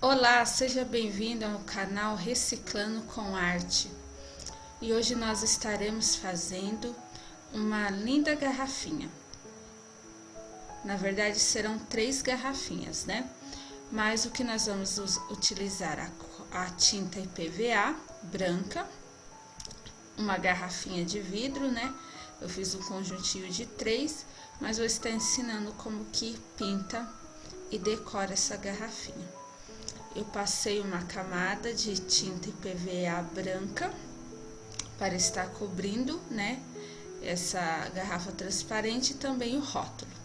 Olá, seja bem-vindo ao canal Reciclando com Arte. E hoje nós estaremos fazendo uma linda garrafinha. Na verdade serão 3 garrafinhas, né? Mas o que nós vamos utilizar a tinta IPVA branca, uma garrafinha de vidro, né? Eu fiz um conjuntinho de 3, mas vou estar ensinando como que pinta e decora essa garrafinha. Eu passei uma camada de tinta IPVA branca para estar cobrindo, né, essa garrafa transparente e também o rótulo.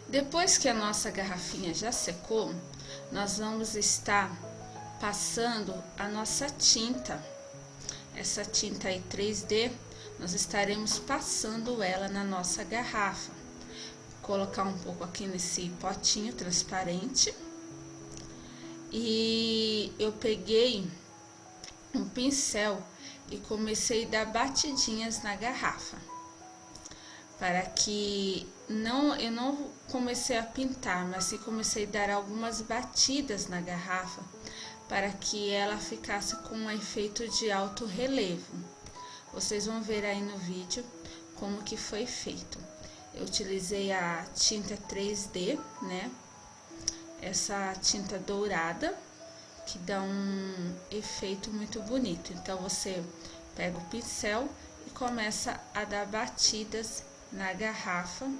Depois que a nossa garrafinha já secou, nós vamos estar passando a nossa tinta. Essa tinta aí 3D, nós estaremos passando ela na nossa garrafa. Vou colocar um pouco aqui nesse potinho transparente. E eu peguei um pincel e comecei a dar batidinhas na garrafa. Para que eu não comecei a pintar, mas sim comecei a dar algumas batidas na garrafa para que ela ficasse com um efeito de alto relevo. Vocês vão ver aí no vídeo como que foi feito. Eu utilizei a tinta 3D, né? Essa tinta dourada que dá um efeito muito bonito. Então você pega o pincel e começa a dar batidas na garrafa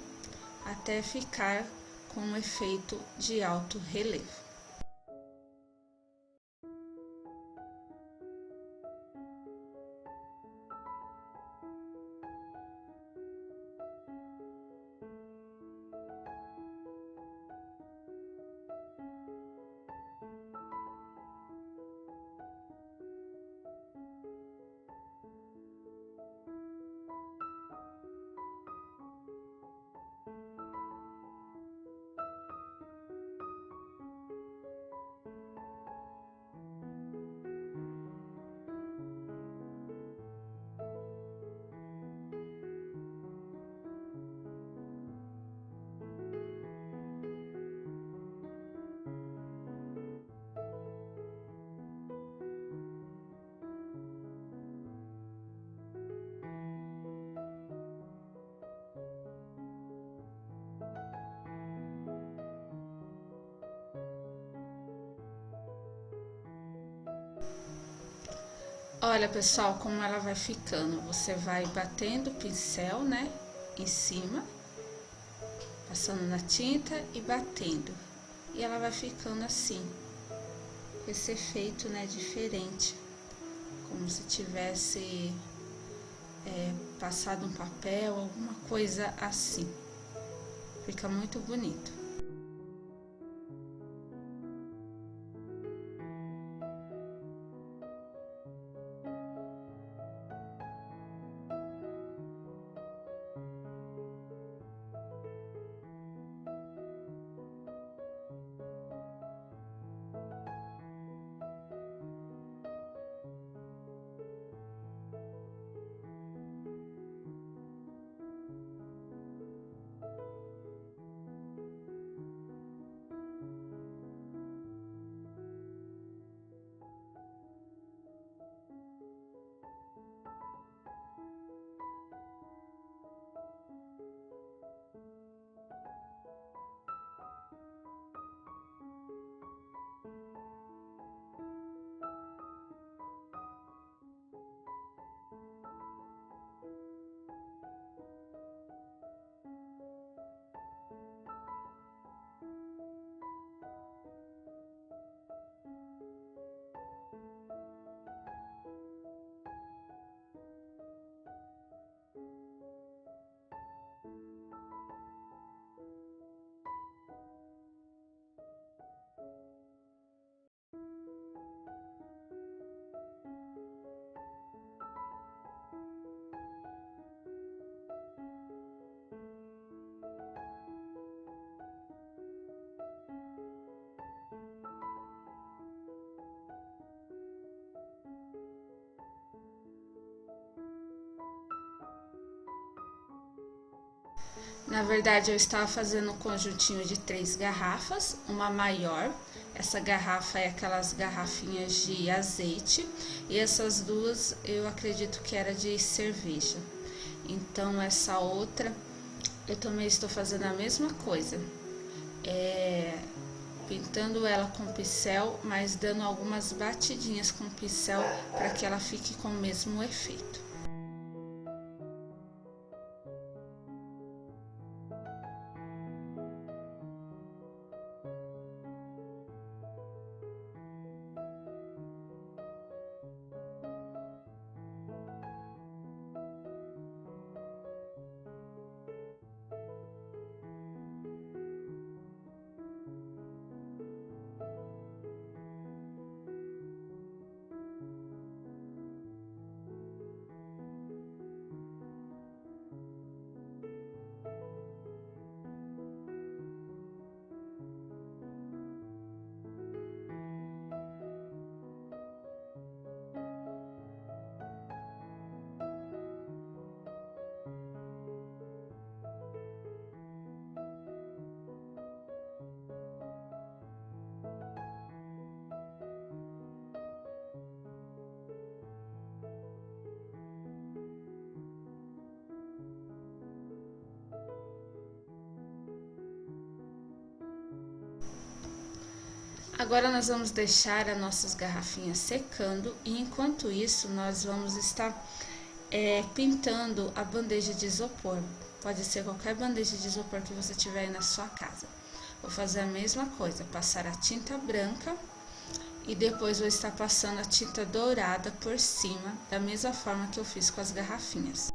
até ficar com um efeito de alto relevo. Olha, pessoal, como ela vai ficando. Você vai batendo o pincel, né, em cima, passando na tinta e batendo. E ela vai ficando assim, com esse efeito, né, diferente, como se tivesse passado um papel, alguma coisa assim. Fica muito bonito. Na verdade, eu estava fazendo um conjuntinho de 3 garrafas, uma maior. Essa garrafa é aquelas garrafinhas de azeite e essas duas eu acredito que era de cerveja. Então essa outra eu também estou fazendo a mesma coisa, pintando ela com pincel, mas dando algumas batidinhas com pincel para que ela fique com o mesmo efeito. Agora nós vamos deixar as nossas garrafinhas secando e enquanto isso nós vamos estar pintando a bandeja de isopor. Pode ser qualquer bandeja de isopor que você tiver aí na sua casa. Vou fazer a mesma coisa, passar a tinta branca e depois vou estar passando a tinta dourada por cima, da mesma forma que eu fiz com as garrafinhas.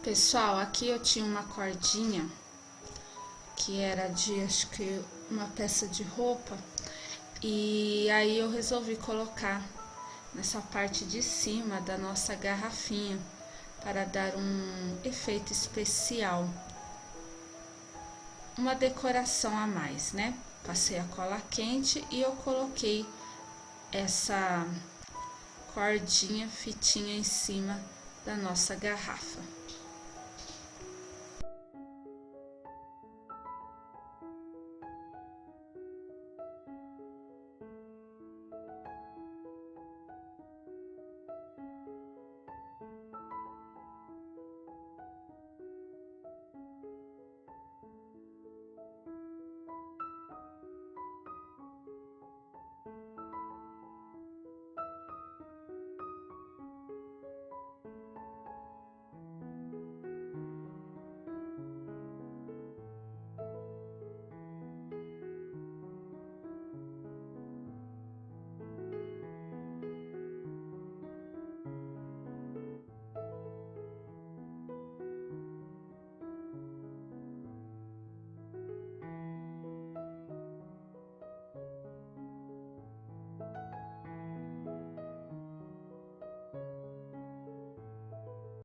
Pessoal, aqui eu tinha uma cordinha que era de, acho que uma peça de roupa, e aí eu resolvi colocar nessa parte de cima da nossa garrafinha para dar um efeito especial, uma decoração a mais, né? Passei a cola quente e eu coloquei essa cordinha, fitinha em cima da nossa garrafa.